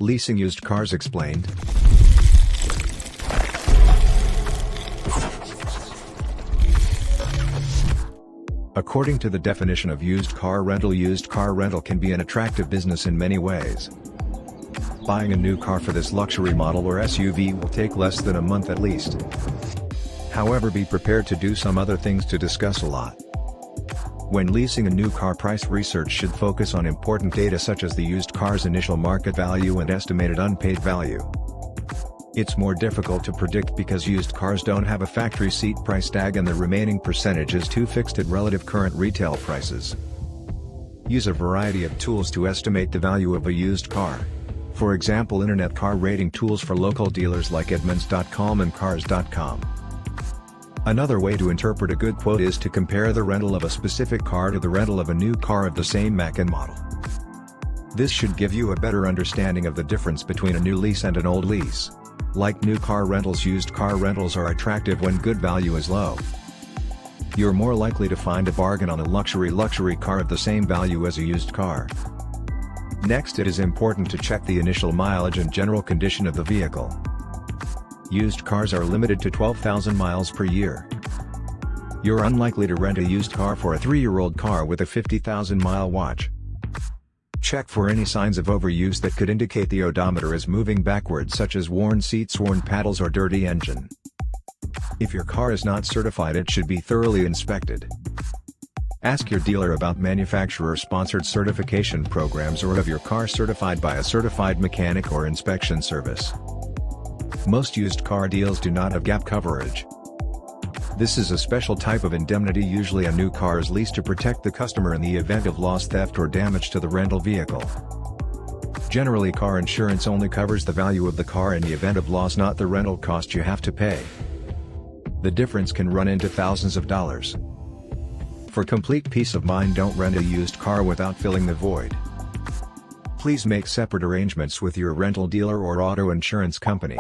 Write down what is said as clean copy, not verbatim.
Leasing used cars explained. According to the definition of used car rental can be an attractive business in many ways. Buying a new car for this luxury model or SUV will take less than a month at least. However, be prepared to do some other things to discuss a lot. When leasing a new car, price research should focus on important data such as the used car's initial market value and estimated unpaid value. It's more difficult to predict because used cars don't have a factory seat price tag and the remaining percentage is too fixed at relative current retail prices. Use a variety of tools to estimate the value of a used car. For example, internet car rating tools for local dealers like Edmunds.com and Cars.com. Another way to interpret a good quote is to compare the rental of a specific car to the rental of a new car of the same make and model. This should give you a better understanding of the difference between a new lease and an old lease. Like new car rentals, used car rentals are attractive when good value is low. You're more likely to find a bargain on a luxury car of the same value as a used car. Next, it is important to check the initial mileage and general condition of the vehicle. Used cars are limited to 12,000 miles per year. You're unlikely to rent a used car for a 3-year-old car with a 50,000-mile watch. Check for any signs of overuse that could indicate the odometer is moving backwards, such as worn seats, worn paddles, or dirty engine. If your car is not certified, it should be thoroughly inspected. Ask your dealer about manufacturer-sponsored certification programs or have your car certified by a certified mechanic or inspection service. Most used car deals do not have gap coverage. This is a special type of indemnity. Usually a new car is leased to protect the customer in the event of loss, theft, or damage to the rental vehicle. Generally, car insurance only covers the value of the car in the event of loss, not the rental cost you have to pay. The difference can run into thousands of dollars. For complete peace of mind, don't rent a used car without filling the void. Please make separate arrangements with your rental dealer or auto insurance company.